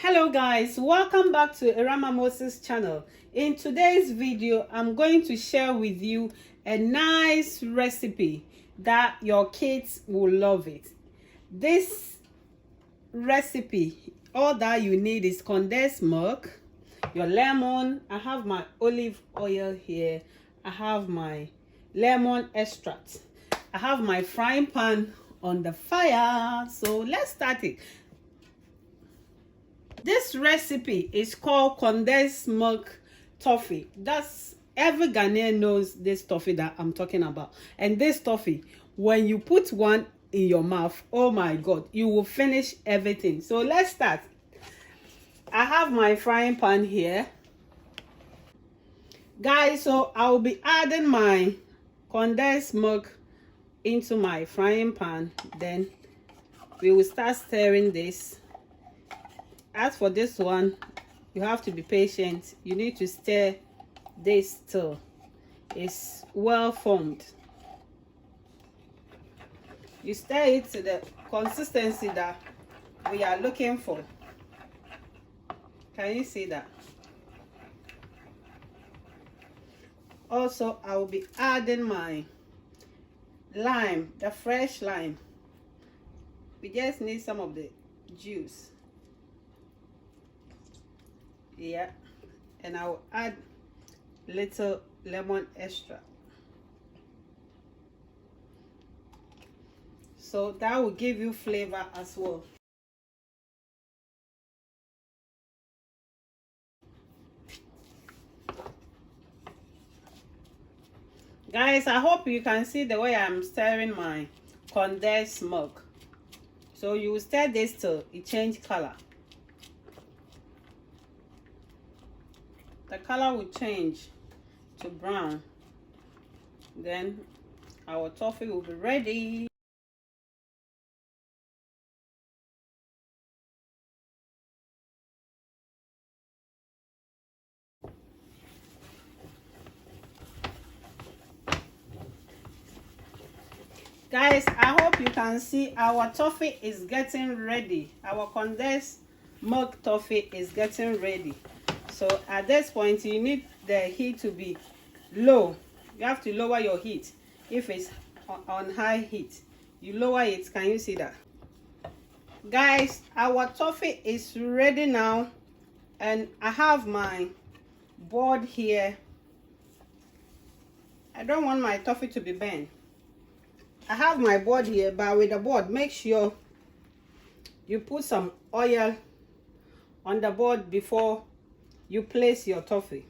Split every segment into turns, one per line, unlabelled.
Hello guys, welcome back to Irama Moses channel. In today's video, I'm going to share with you a nice recipe that your kids will love it. This recipe, all that you need is condensed milk, your lemon. I have my olive oil here. I have my lemon extract. I have my frying pan on the fire. So let's start it. This recipe is called condensed milk toffee. That's every Ghanaian knows this toffee that I'm talking about. And this toffee, when you put one in your mouth, oh my god, you will finish everything. So let's start. I have my frying pan here, guys. So I'll be adding my condensed milk into my frying pan. Then we will start stirring this. As for this one, you have to be patient. You need to stir this till it's well formed. You stir it to the consistency that we are looking for. Can you see that? Also, I will be adding my lime, the fresh lime. We just need some of the juice. Yeah, and I'll add little lemon extra, so that will give you flavor as well. Guys, I hope you can see the way I'm stirring my condensed milk. So you will stir this till it change color. The color will change to brown. Then our toffee will be ready. Guys, I hope you can see our toffee is getting ready. Our condensed milk toffee is getting ready. So at this point, you need the heat to be low. You have to lower your heat. If it's on high heat, you lower it. Can you see that? Guys, our toffee is ready now. And I have my board here. I don't want my toffee to be burnt. I have my board here, but with the board, make sure you put some oil on the board before you place your toffee.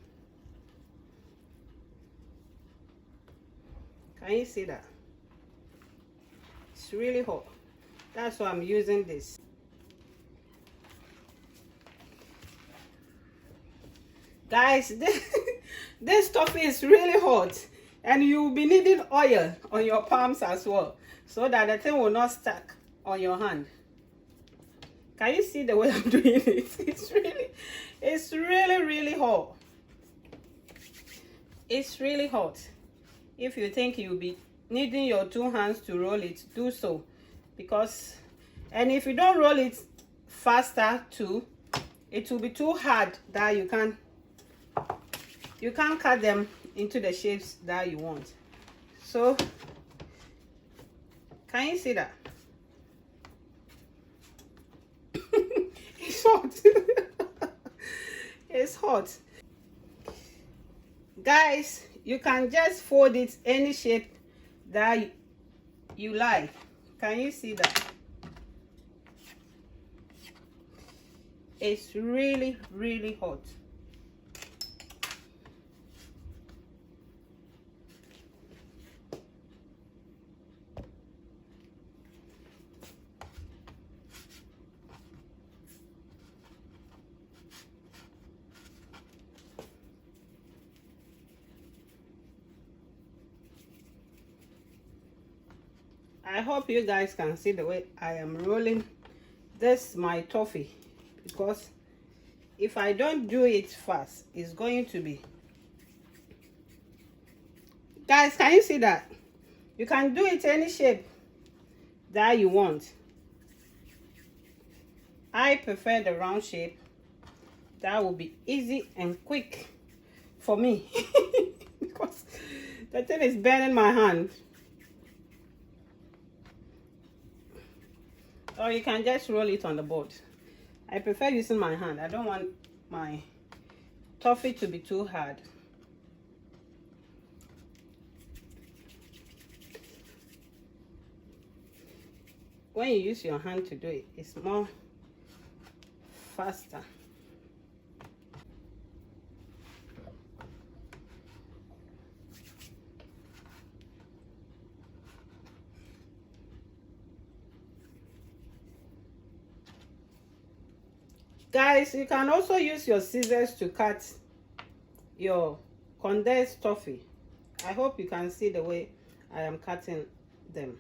Can you see that? It's really hot. That's why I'm using this. Guys, this toffee is really hot, and you'll be needing oil on your palms as well, so that the thing will not stuck on your hand. Can you see the way I'm doing it? It's really hot. It's really hot. If you think you'll be needing your two hands to roll it, do so. And if you don't roll it faster too, it will be too hard that you can't cut them into the shapes that you want. So, can you see that? It's hot. It's hot. Guys, you can just fold it any shape that you like. Can you see that? It's really hot. I hope you guys can see the way I am rolling this my toffee, because if I don't do it fast, it's going to be. Guys, can you see that? You can do it any shape that you want. I prefer the round shape. That will be easy and quick for me because the thing is burning my hand. Or you can just roll it on the board. I prefer using my hand. I don't want my toffee to be too hard. When you use your hand to do it, it's more faster. Guys, you can also use your scissors to cut your condensed toffee. I hope you can see the way I am cutting them.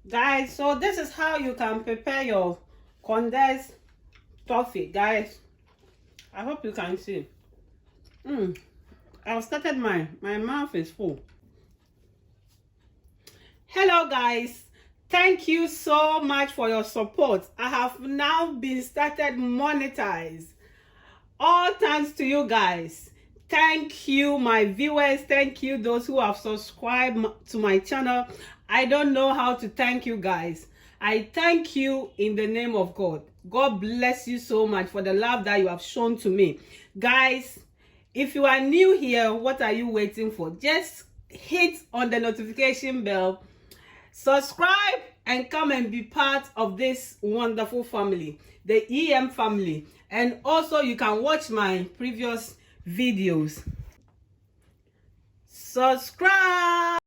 Guys, so this is how you can prepare your condensed toffee. Guys, I hope you can see. I've started my mouth is full. Hello guys, thank you so much for your support. I have now been started monetized. All thanks to you guys. Thank you, my viewers. Thank you, those who have subscribed to my channel. I don't know how to thank you guys. I thank you in the name of God. God bless you so much for the love that you have shown to me. Guys, if you are new here, what are you waiting for? Just hit on the notification bell, subscribe, and come and be part of this wonderful family, the EM family. And also you can watch my previous videos. Subscribe.